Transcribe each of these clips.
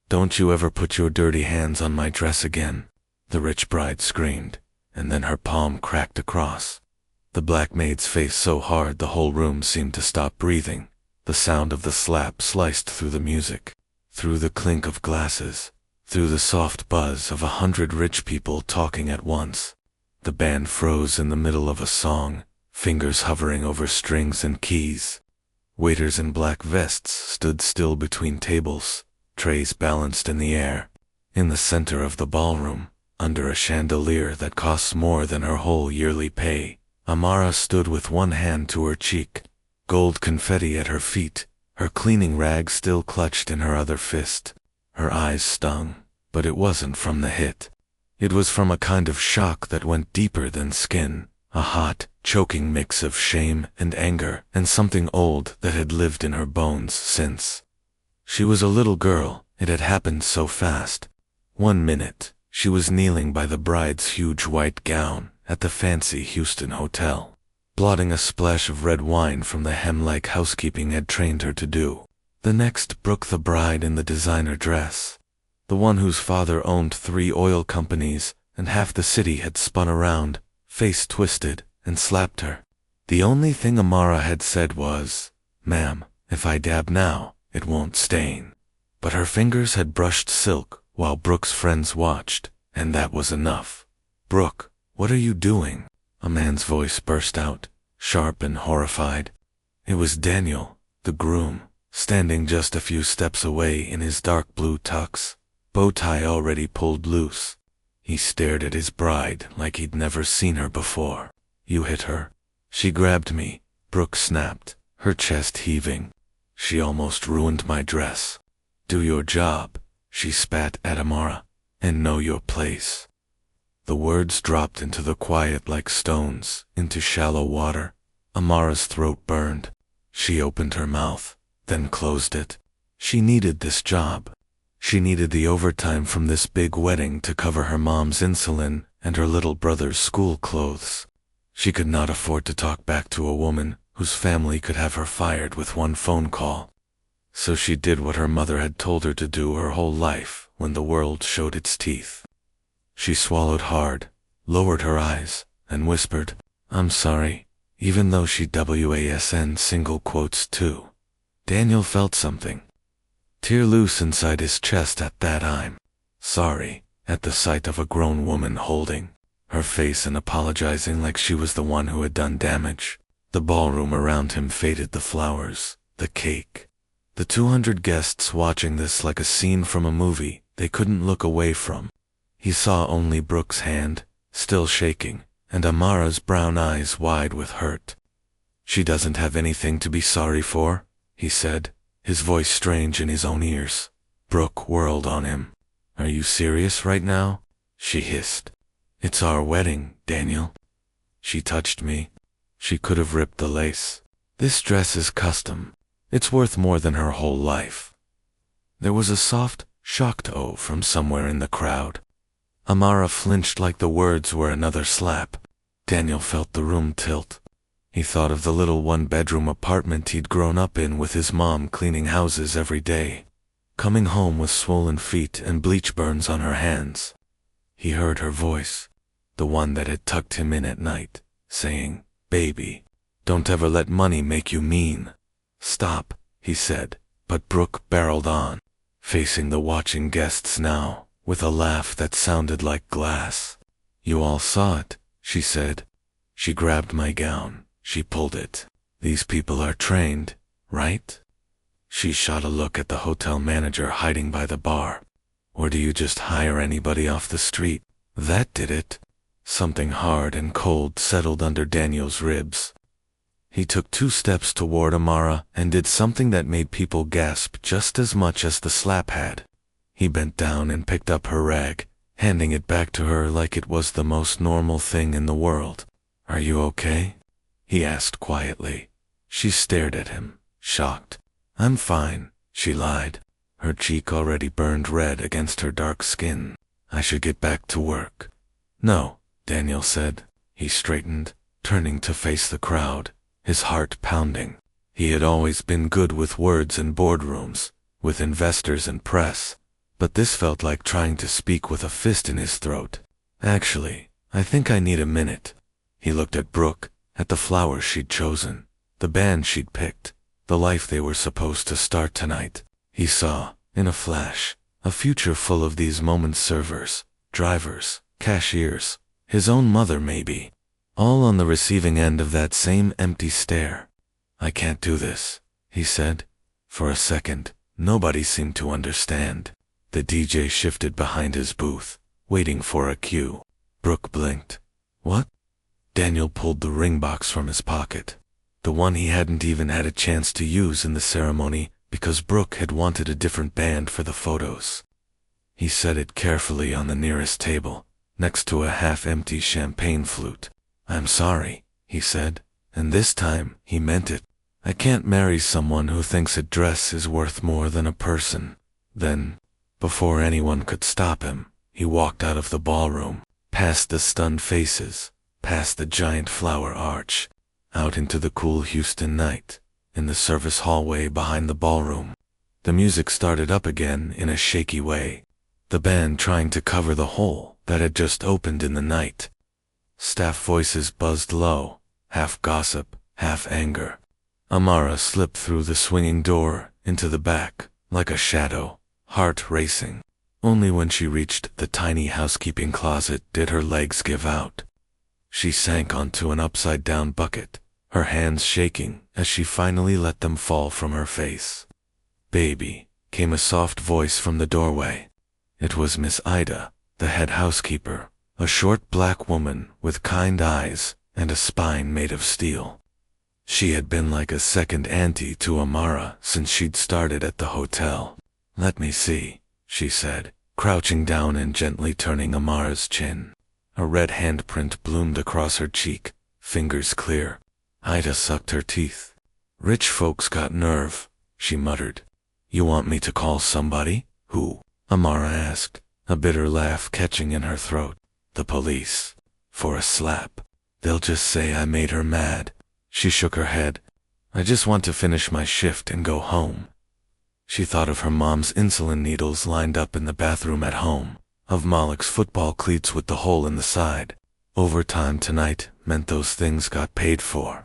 "Don't you ever put your dirty hands on my dress again," the rich bride screamed, and then her palm cracked across the black maid's face so hard the whole room seemed to stop breathing. The sound of the slap sliced through the music, through the clink of glasses, through the soft buzz of 100 rich people talking at once. The band froze in the middle of a song, fingers hovering over strings and keys. Waiters in black vests stood still between tables, trays balanced in the air. In the center of the ballroom, under a chandelier that costs more than her whole yearly pay, Amara stood with one hand to her cheek, gold confetti at her feet, her cleaning rag still clutched in her other fist. Her eyes stung, but it wasn't from the hit. It was from a kind of shock that went deeper than skin, a hot, choking mix of shame and anger and something old that had lived in her bones since she was a little girl. It had happened so fast. 1 minute, she was kneeling by the bride's huge white gown at the fancy Houston hotel, blotting a splash of red wine from the hem like housekeeping had trained her to do. The next, Brooke, the bride in the designer dress, the one whose father owned 3 oil companies and half the city, had spun around, face twisted, and slapped her. The only thing Amara had said was, "Ma'am, if I dab now, it won't stain." But her fingers had brushed silk while Brooke's friends watched, and that was enough. "Brooke, what are you doing?" a man's voice burst out, sharp and horrified. It was Daniel, the groom, standing just a few steps away in his dark blue tux, bow tie already pulled loose. He stared at his bride like he'd never seen her before. "You hit her." "She grabbed me," Brooke snapped, her chest heaving. "She almost ruined my dress." "Do your job," she spat at Amara, "and know your place." The words dropped into the quiet like stones, into shallow water. Amara's throat burned. She opened her mouth, then closed it. She needed this job. She needed the overtime from this big wedding to cover her mom's insulin and her little brother's school clothes. She could not afford to talk back to a woman whose family could have her fired with one phone call. So she did what her mother had told her to do her whole life when the world showed its teeth. She swallowed hard, lowered her eyes, and whispered, "I'm sorry," even though she WASN single quotes too. Daniel felt something tear loose inside his chest at that "I'm sorry" at the sight of a grown woman holding her face and apologizing like she was the one who had done damage. The ballroom around him faded, the flowers, the cake. The 200 guests watching this like a scene from a movie they couldn't look away from. He saw only Brooke's hand, still shaking, and Amara's brown eyes wide with hurt. "She doesn't have anything to be sorry for," he said, his voice strange in his own ears. Brooke whirled on him. "Are you serious right now?" she hissed. "It's our wedding, Daniel." "She touched me." She could have ripped the lace. "This dress is custom. It's worth more than her whole life." There was a soft, shocked "oh" from somewhere in the crowd. Amara flinched like the words were another slap. Daniel felt the room tilt. He thought of the little one-bedroom apartment he'd grown up in with his mom cleaning houses every day, coming home with swollen feet and bleach burns on her hands. He heard her voice, the one that had tucked him in at night, saying, "Baby, don't ever let money make you mean." "Stop," he said, but Brooke barreled on, facing the watching guests now, with a laugh that sounded like glass. "You all saw it," she said. "She grabbed my gown, she pulled it. These people are trained, right?" She shot a look at the hotel manager hiding by the bar. "Or do you just hire anybody off the street?" That did it. Something hard and cold settled under Daniel's ribs. He took 2 steps toward Amara and did something that made people gasp just as much as the slap had. He bent down and picked up her rag, handing it back to her like it was the most normal thing in the world. "Are you okay?" he asked quietly. She stared at him, shocked. "I'm fine," she lied, her cheek already burned red against her dark skin. "I should get back to work." "No," Daniel said. He straightened, turning to face the crowd, his heart pounding. He had always been good with words in boardrooms, with investors and press, but this felt like trying to speak with a fist in his throat. Actually, I think I need a minute. He looked at Brooke, at the flowers she'd chosen, the band she'd picked, the life they were supposed to start tonight. He saw, in a flash, a future full of these moments: servers, drivers, cashiers, his own mother maybe, all on the receiving end of that same empty stare. I can't do this, he said. For a second, nobody seemed to understand. The DJ shifted behind his booth, waiting for a cue. Brooke blinked. What? Daniel pulled the ring box from his pocket, the one he hadn't even had a chance to use in the ceremony because Brooke had wanted a different band for the photos. He set it carefully on the nearest table, next to a half-empty champagne flute. I'm sorry, he said, and this time he meant it. I can't marry someone who thinks a dress is worth more than a person. Then, before anyone could stop him, he walked out of the ballroom, past the stunned faces, past the giant flower arch, out into the cool Houston night. In the service hallway behind the ballroom, the music started up again in a shaky way, the band trying to cover the hole that had just opened in the night. Staff voices buzzed low, half gossip, half anger. Amara slipped through the swinging door into the back, like a shadow, heart racing. Only when she reached the tiny housekeeping closet did her legs give out. She sank onto an upside-down bucket, her hands shaking as she finally let them fall from her face. Baby, came a soft voice from the doorway. It was Miss Ida, the head housekeeper, a short black woman with kind eyes and a spine made of steel. She had been like a second auntie to Amara since she'd started at the hotel. Let me see, she said, crouching down and gently turning Amara's chin. A red handprint bloomed across her cheek, fingers clear. Ida sucked her teeth. Rich folks got nerve, she muttered. You want me to call somebody? Who? Amara asked, a bitter laugh catching in her throat. The police. For a slap. They'll just say I made her mad. She shook her head. I just want to finish my shift and go home. She thought of her mom's insulin needles lined up in the bathroom at home, of Malik's football cleats with the hole in the side. Overtime tonight meant those things got paid for.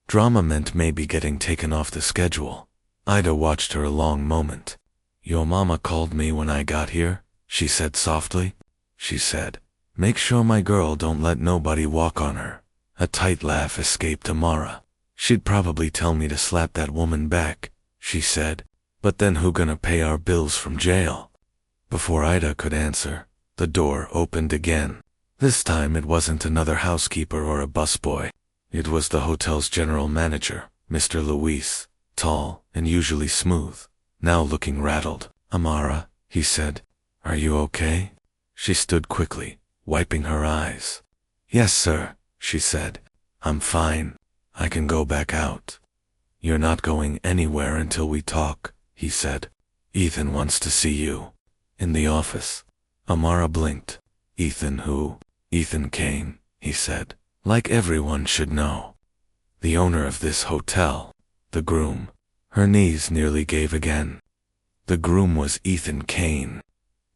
Drama meant maybe getting taken off the schedule. Ida watched her a long moment. Your mama called me when I got here, she said softly. She said, make sure my girl don't let nobody walk on her. A tight laugh escaped Amara. She'd probably tell me to slap that woman back, she said. But then who gonna pay our bills from jail? Before Ida could answer, the door opened again. This time it wasn't another housekeeper or a busboy. It was the hotel's general manager, Mr. Luis, tall and usually smooth, now looking rattled. Amara, he said, are you okay? She stood quickly, wiping her eyes. Yes, sir, she said. I'm fine. I can go back out. You're not going anywhere until we talk, he said. Ethan wants to see you. In the office. Amara blinked. Ethan who? Ethan Kane, he said. Like everyone should know. The owner of this hotel. The groom. Her knees nearly gave again. The groom was Ethan Kane.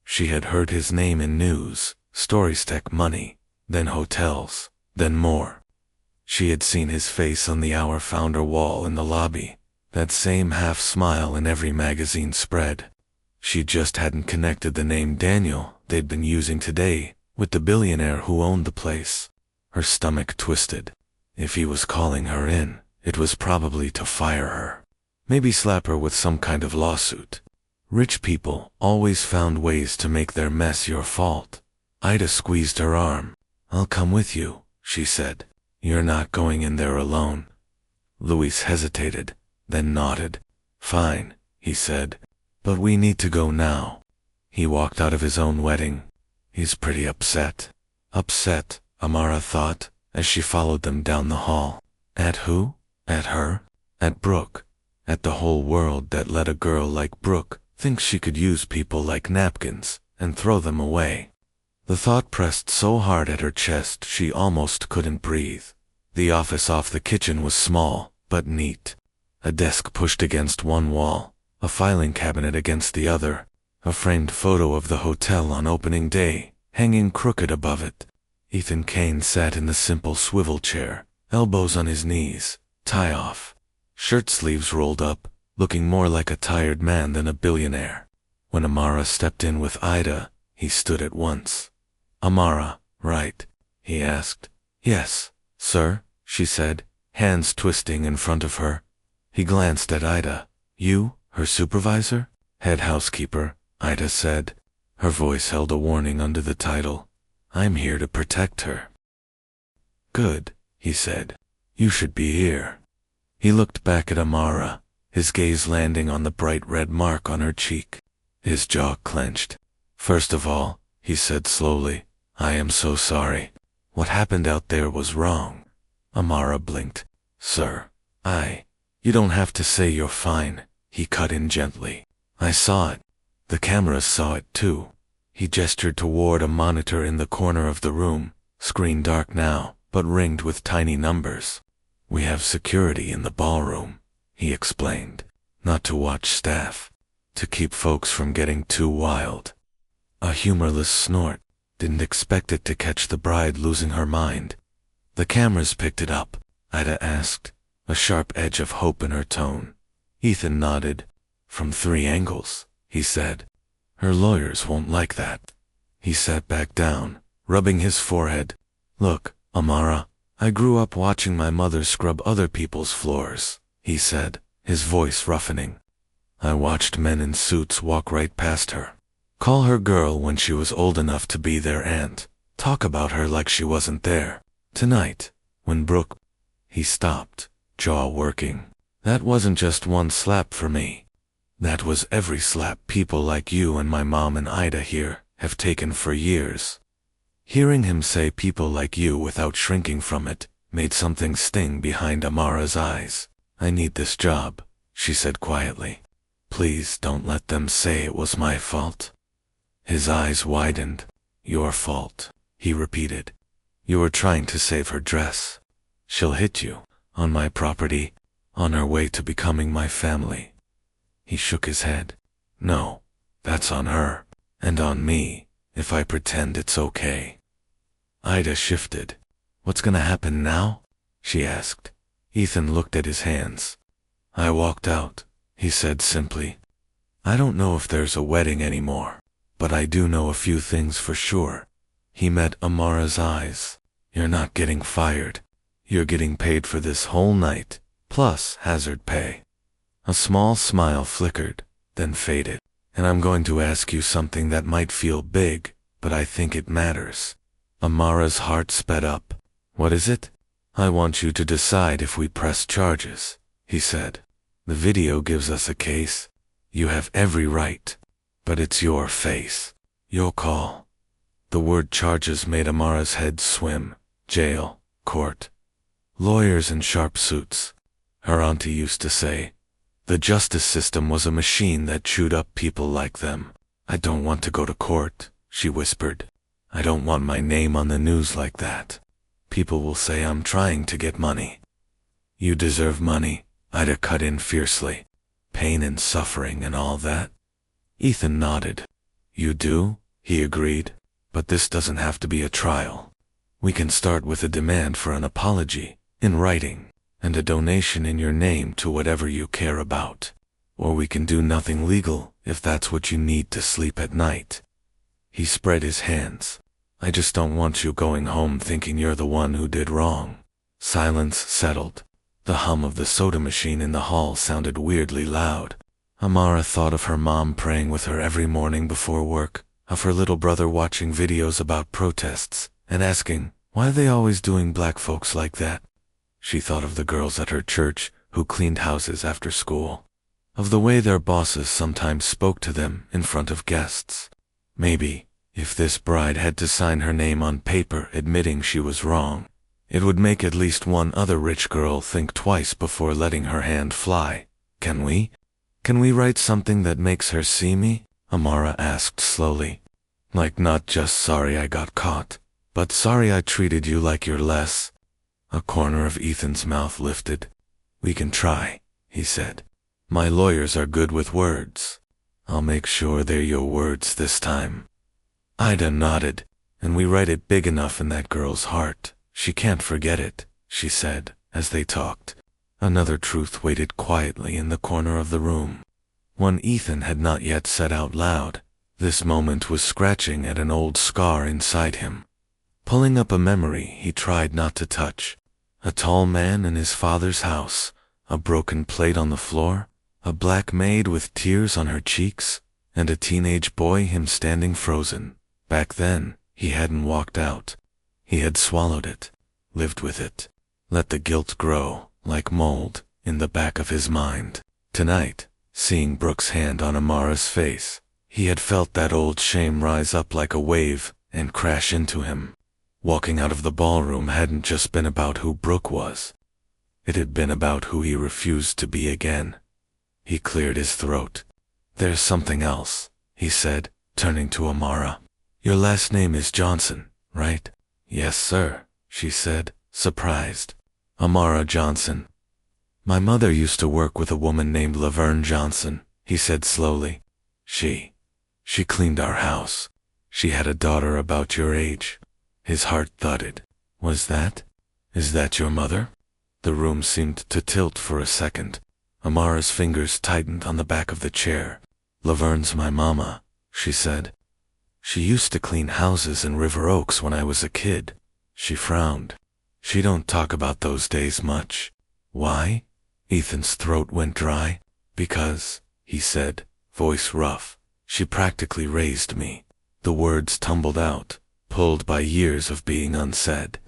She had heard his name in news, StoryStack money, then hotels, then more. She had seen his face on the Our Founder wall in the lobby, that same half smile in every magazine spread. She just hadn't connected the name Daniel they'd been using today with the billionaire who owned the place. Her stomach twisted. If he was calling her in, it was probably to fire her. Maybe slap her with some kind of lawsuit. Rich people always found ways to make their mess your fault. Ida squeezed her arm. I'll come with you, she said. You're not going in there alone. Luis hesitated, then nodded. Fine, he said. But we need to go now. He walked out of his own wedding. He's pretty upset. Upset, Amara thought, as she followed them down the hall. At who? At her? At Brooke? At the whole world that let a girl like Brooke think she could use people like napkins and throw them away. The thought pressed so hard at her chest she almost couldn't breathe. The office off the kitchen was small, but neat. A desk pushed against one wall, a filing cabinet against the other, a framed photo of the hotel on opening day, hanging crooked above it. Ethan Kane sat in the simple swivel chair, elbows on his knees, tie off, shirt sleeves rolled up, looking more like a tired man than a billionaire. When Amara stepped in with Ida, he stood at once. "Amara, right?" he asked. "Yes, sir," she said, hands twisting in front of her. He glanced at Ida. "You, her supervisor?" "Head housekeeper," Ida said. Her voice held a warning under the title. "I'm here to protect her." "Good," he said. "You should be here." He looked back at Amara, his gaze landing on the bright red mark on her cheek. His jaw clenched. "First of all," he said slowly, "I am so sorry. What happened out there was wrong." Amara blinked. "Sir, you don't have to say you're fine," he cut in gently. "I saw it. The cameras saw it too." He gestured toward a monitor in the corner of the room, screen dark now, but ringed with tiny numbers. "We have security in the ballroom," he explained. "Not to watch staff. To keep folks from getting too wild." A humorless snort. Didn't expect it to catch the bride losing her mind. "The cameras picked it up?" Ida asked, a sharp edge of hope in her tone. Ethan nodded. "From 3 angles," he said. "Her lawyers won't like that." He sat back down, rubbing his forehead. "Look, Amara, I grew up watching my mother scrub other people's floors," he said, his voice roughening. "I watched men in suits walk right past her. Call her girl when she was old enough to be their aunt. Talk about her like she wasn't there. Tonight, when Brooke—" He stopped, jaw working. "That wasn't just one slap for me. That was every slap people like you and my mom and Ida here have taken for years." Hearing him say people like you without shrinking from it made something sting behind Amara's eyes. "I need this job," she said quietly. "Please don't let them say it was my fault." His eyes widened. "Your fault," he repeated. "You were trying to save her dress. She'll hit you, on my property, on her way to becoming my family." He shook his head. "No, that's on her, and on me, if I pretend it's okay." Ida shifted. "What's gonna happen now?" she asked. Ethan looked at his hands. "I walked out," he said simply. "I don't know if there's a wedding anymore, but I do know a few things for sure." He met Amara's eyes. "You're not getting fired. You're getting paid for this whole night, plus hazard pay." A small smile flickered, then faded. "And I'm going to ask you something that might feel big, but I think it matters." Amara's heart sped up. "What is it?" "I want you to decide if we press charges," he said. "The video gives us a case. You have every right. But it's your face. Your call." The word charges made Amara's head swim. Jail, court, lawyers in sharp suits. Her auntie used to say, the justice system was a machine that chewed up people like them. "I don't want to go to court," she whispered. "I don't want my name on the news like that. People will say I'm trying to get money." "You deserve money," Ida cut in fiercely. "Pain and suffering and all that." Ethan nodded. "You do?" he agreed. "But this doesn't have to be a trial. We can start with a demand for an apology, in writing, and a donation in your name to whatever you care about. Or we can do nothing legal, if that's what you need to sleep at night." He spread his hands. "I just don't want you going home thinking you're the one who did wrong." Silence settled. The hum of the soda machine in the hall sounded weirdly loud. Amara thought of her mom praying with her every morning before work, of her little brother watching videos about protests, and asking, why are they always doing black folks like that? She thought of the girls at her church who cleaned houses after school, of the way their bosses sometimes spoke to them in front of guests. Maybe, if this bride had to sign her name on paper admitting she was wrong, it would make at least one other rich girl think twice before letting her hand fly. "Can we? Can we write something that makes her see me?" Amara asked slowly. "Like not just sorry I got caught, but sorry I treated you like you're less." A corner of Ethan's mouth lifted. "We can try," he said. "My lawyers are good with words." I'll make sure they're your words this time. Ida nodded. And we write it big enough in that girl's heart. She can't forget it, she said, as they talked. Another truth waited quietly in the corner of the room. One Ethan had not yet said out loud. This moment was scratching at an old scar inside him. Pulling up a memory he tried not to touch. A tall man in his father's house, a broken plate on the floor, a black maid with tears on her cheeks, and a teenage boy, him standing frozen. Back then, he hadn't walked out. He had swallowed it, lived with it, let the guilt grow, like mold, in the back of his mind. Tonight, seeing Brooke's hand on Amara's face, he had felt that old shame rise up like a wave and crash into him. Walking out of the ballroom hadn't just been about who Brooke was. It had been about who he refused to be again. He cleared his throat. "There's something else," he said, turning to Amara. "Your last name is Johnson, right?" "Yes, sir," she said, surprised. "Amara Johnson." "My mother used to work with a woman named Laverne Johnson," he said slowly. She cleaned our house. She had a daughter about your age." His heart thudded. Is that your mother?" The room seemed to tilt for a second. Amara's fingers tightened on the back of the chair. "Laverne's my mama," she said. "She used to clean houses in River Oaks when I was a kid." She frowned. "She don't talk about those days much." "Why?" Ethan's throat went dry. "Because," he said, voice rough, "she practically raised me." The words tumbled out, pulled by years of being unsaid.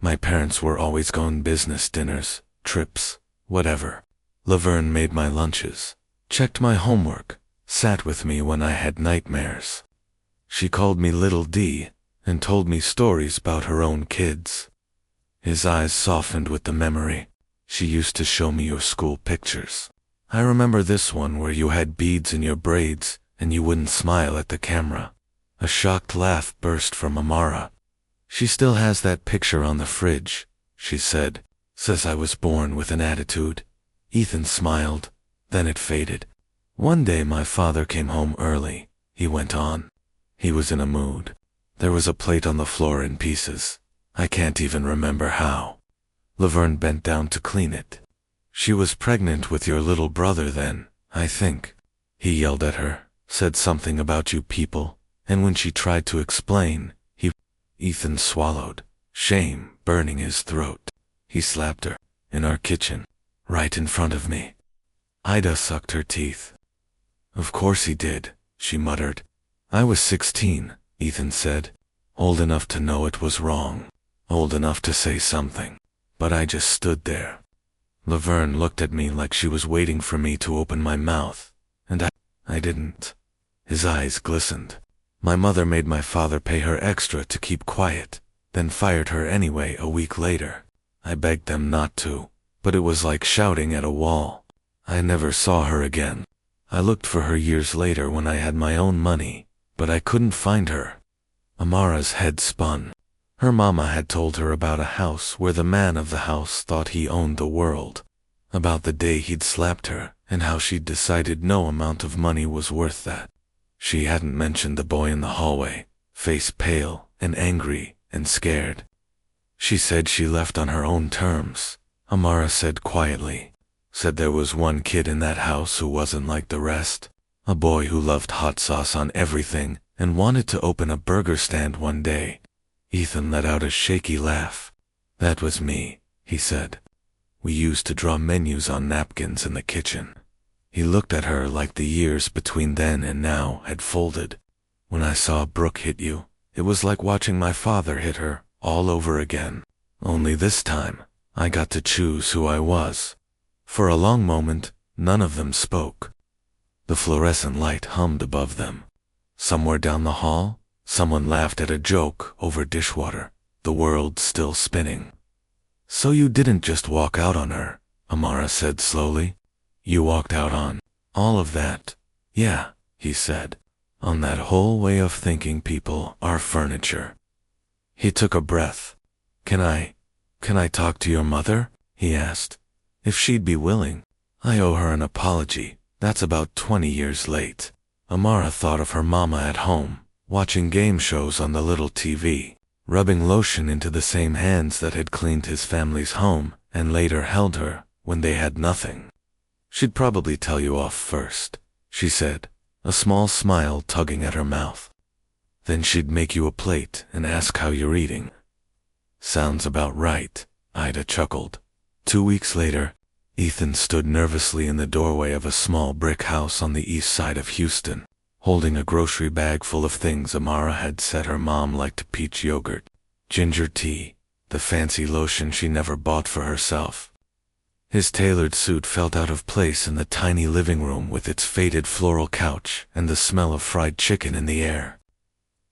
"My parents were always going business dinners, trips, whatever. Laverne made my lunches, checked my homework, sat with me when I had nightmares. She called me Little D and told me stories about her own kids." His eyes softened with the memory. "She used to show me your school pictures. I remember this one where you had beads in your braids and you wouldn't smile at the camera." A shocked laugh burst from Amara. "She still has that picture on the fridge," she said. "Says I was born with an attitude." Ethan smiled, then it faded. "One day my father came home early," he went on. He was in a mood. There was a plate on the floor in pieces. I can't even remember how. Laverne bent down to clean it. "She was pregnant with your little brother then, I think." He yelled at her, said something about you people, and when she tried to explain, Ethan swallowed, shame burning his throat. He slapped her, in our kitchen, right in front of me. Ida sucked her teeth. "Of course he did," she muttered. "I was 16, Ethan said. Old enough to know it was wrong. Old enough to say something. But I just stood there. Laverne looked at me like she was waiting for me to open my mouth. And I didn't." His eyes glistened. "My mother made my father pay her extra to keep quiet, then fired her anyway a week later. I begged them not to, but it was like shouting at a wall. I never saw her again. I looked for her years later when I had my own money, but I couldn't find her." Amara's head spun. Her mama had told her about a house where the man of the house thought he owned the world, about the day he'd slapped her, and how she'd decided no amount of money was worth that. She hadn't mentioned the boy in the hallway, face pale and angry and scared. "She said she left on her own terms," Amara said quietly. "Said there was one kid in that house who wasn't like the rest. A boy who loved hot sauce on everything and wanted to open a burger stand one day." Ethan let out a shaky laugh. "That was me," he said. "We used to draw menus on napkins in the kitchen." He looked at her like the years between then and now had folded. "When I saw Brooke hit you, it was like watching my father hit her all over again. Only this time, I got to choose who I was." For a long moment, none of them spoke. The fluorescent light hummed above them. Somewhere down the hall, someone laughed at a joke over dishwater, the world still spinning. "So you didn't just walk out on her," Amara said slowly. "You walked out on all of that." "Yeah," he said. "On that whole way of thinking people are furniture." He took a breath. Can I talk to your mother?" he asked. "If she'd be willing. I owe her an apology. That's about 20 years late." Amara thought of her mama at home, watching game shows on the little TV, rubbing lotion into the same hands that had cleaned his family's home and later held her when they had nothing. "She'd probably tell you off first," she said, a small smile tugging at her mouth. "Then she'd make you a plate and ask how you're eating." "Sounds about right," Ida chuckled. 2 weeks later, Ethan stood nervously in the doorway of a small brick house on the east side of Houston, holding a grocery bag full of things Amara had said her mom liked: peach yogurt, ginger tea, the fancy lotion she never bought for herself. His tailored suit felt out of place in the tiny living room with its faded floral couch and the smell of fried chicken in the air.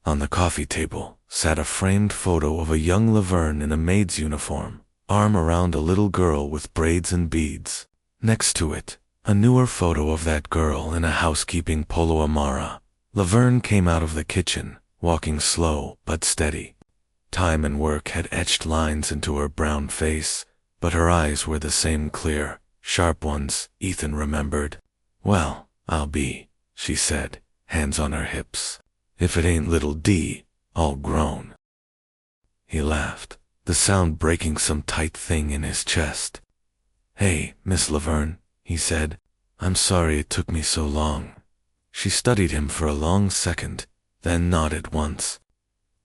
On the coffee table sat a framed photo of a young Laverne in a maid's uniform, arm around a little girl with braids and beads. Next to it, a newer photo of that girl in a housekeeping polo. Amara. Laverne came out of the kitchen, walking slow but steady. Time and work had etched lines into her brown face, but her eyes were the same clear, sharp ones, Ethan remembered. "Well, I'll be," she said, hands on her hips. "If it ain't little D, all grown." He laughed, the sound breaking some tight thing in his chest. "Hey, Miss Laverne," he said. "I'm sorry it took me so long." She studied him for a long second, then nodded once.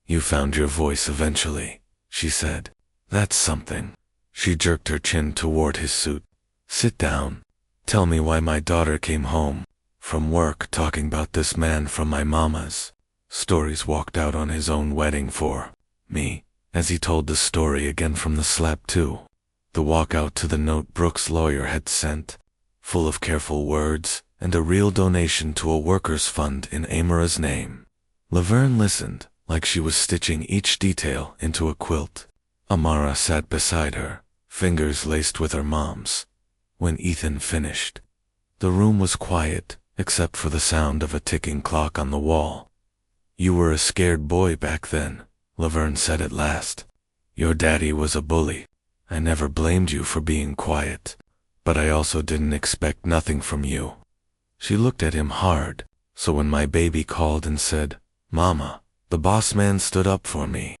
"You found your voice eventually," she said. "That's something." She jerked her chin toward his suit. "Sit down. Tell me why my daughter came home from work talking about this man from my mama's. Stories walked out on his own wedding for me," as he told the story again from the slap too. The walk out to the note Brooks' lawyer had sent, full of careful words and a real donation to a workers' fund in Amara's name. Laverne listened, like she was stitching each detail into a quilt. Amara sat beside her, fingers laced with her mom's. When Ethan finished, the room was quiet, except for the sound of a ticking clock on the wall. "You were a scared boy back then," Laverne said at last. "Your daddy was a bully. I never blamed you for being quiet, but I also didn't expect nothing from you." She looked at him hard, so when my baby called and said, "Mama, the boss man stood up for me.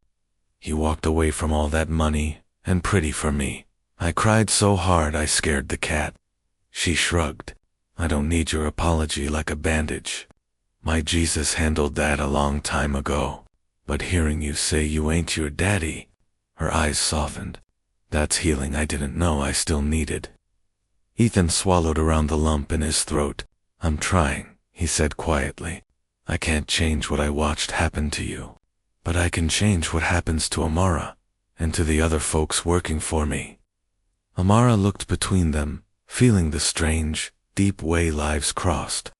He walked away from all that money and pretty for me. I cried so hard I scared the cat." She shrugged. "I don't need your apology like a bandage. My Jesus handled that a long time ago. But hearing you say you ain't your daddy," her eyes softened. "That's healing I didn't know I still needed." Ethan swallowed around the lump in his throat. "I'm trying," he said quietly. "I can't change what I watched happen to you, but I can change what happens to Amara and to the other folks working for me." Amara looked between them, feeling the strange, deep way lives crossed.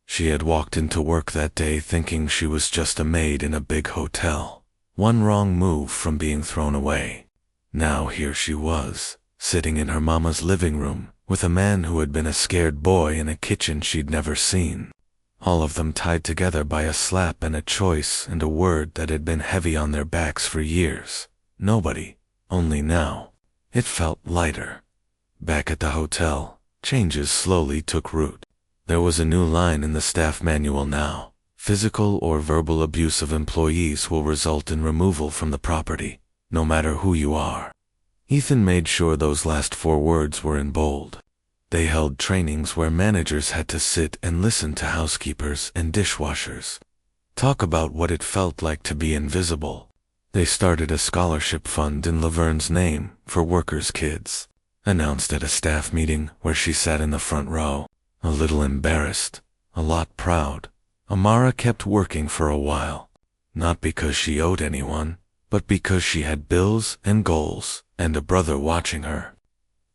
She had walked into work that day thinking she was just a maid in a big hotel, one wrong move from being thrown away. Now here she was, sitting in her mama's living room, with a man who had been a scared boy in a kitchen she'd never seen. All of them tied together by a slap and a choice and a word that had been heavy on their backs for years. Nobody, only now. It felt lighter. Back at the hotel, changes slowly took root. There was a new line in the staff manual now. Physical or verbal abuse of employees will result in removal from the property, no matter who you are. Ethan made sure those last 4 words were in bold. They held trainings where managers had to sit and listen to housekeepers and dishwashers talk about what it felt like to be invisible. They started a scholarship fund in Laverne's name for workers' kids, announced at a staff meeting where she sat in the front row, a little embarrassed, a lot proud. Amara kept working for a while, not because she owed anyone, but because she had bills and goals and a brother watching her.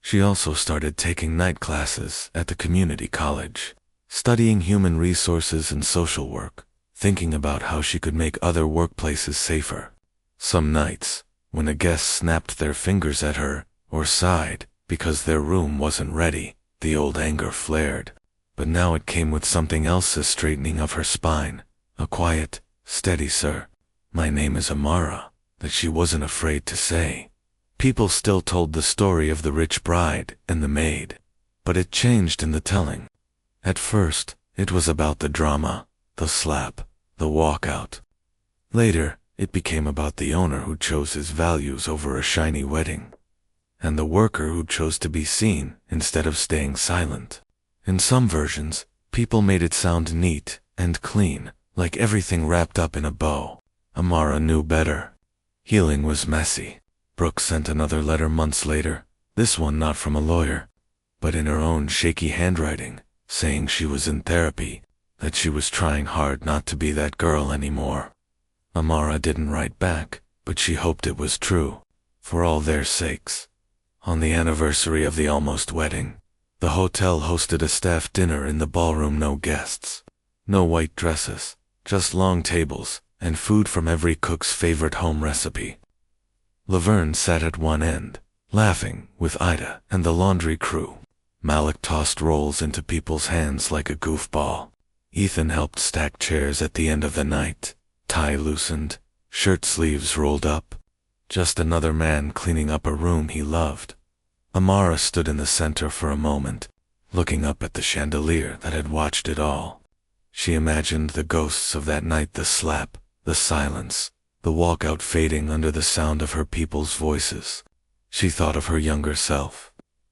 She also started taking night classes at the community college, studying human resources and social work, thinking about how she could make other workplaces safer. Some nights, when a guest snapped their fingers at her or sighed because their room wasn't ready, the old anger flared. But now it came with something else: a straightening of her spine, a quiet, steady "Sir, my name is Amara," that she wasn't afraid to say. People still told the story of the rich bride and the maid, but it changed in the telling. At first, It was about the drama, the slap, the walkout. Later, it became about the owner who chose his values over a shiny wedding, and the worker who chose to be seen instead of staying silent. In some versions, people made it sound neat and clean, like everything wrapped up in a bow. Amara knew better. Healing was messy. Brooke sent another letter months later, this one not from a lawyer, but in her own shaky handwriting, saying she was in therapy, that she was trying hard not to be that girl anymore. Amara didn't write back, but she hoped it was true, for all their sakes. On the anniversary of the almost wedding, the hotel hosted a staff dinner in the ballroom. No guests, no white dresses, just long tables, and food from every cook's favorite home recipe. Laverne sat at one end, laughing with Ida and the laundry crew. Malik tossed rolls into people's hands like a goofball. Ethan helped stack chairs at the end of the night, tie loosened, shirt sleeves rolled up. Just another man cleaning up a room he loved. Amara stood in the center for a moment, looking up at the chandelier that had watched it all. She imagined the ghosts of that night, the slap, the silence, the walkout fading under the sound of her people's voices. She thought of her younger self,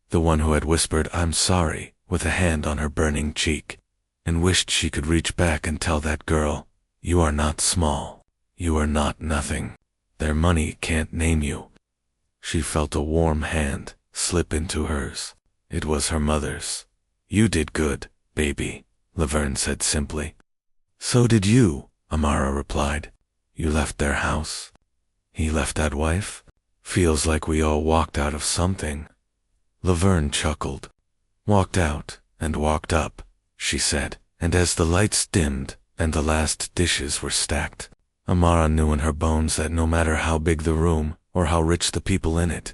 the one who had whispered, "I'm sorry," with a hand on her burning cheek, and wished she could reach back and tell that girl, "You are not small. You are not nothing. Their money can't name you." She felt a warm hand slip into hers. It was her mother's. "You did good, baby," Laverne said simply. "So did you," Amara replied. "You left their house. He left that wife. Feels like we all walked out of something." Laverne chuckled. "Walked out and walked up," she said, and as the lights dimmed and the last dishes were stacked, Amara knew in her bones that no matter how big the room or how rich the people in it,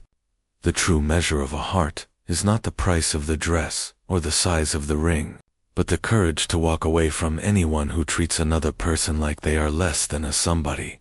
the true measure of a heart is not the price of the dress or the size of the ring, but the courage to walk away from anyone who treats another person like they are less than a somebody.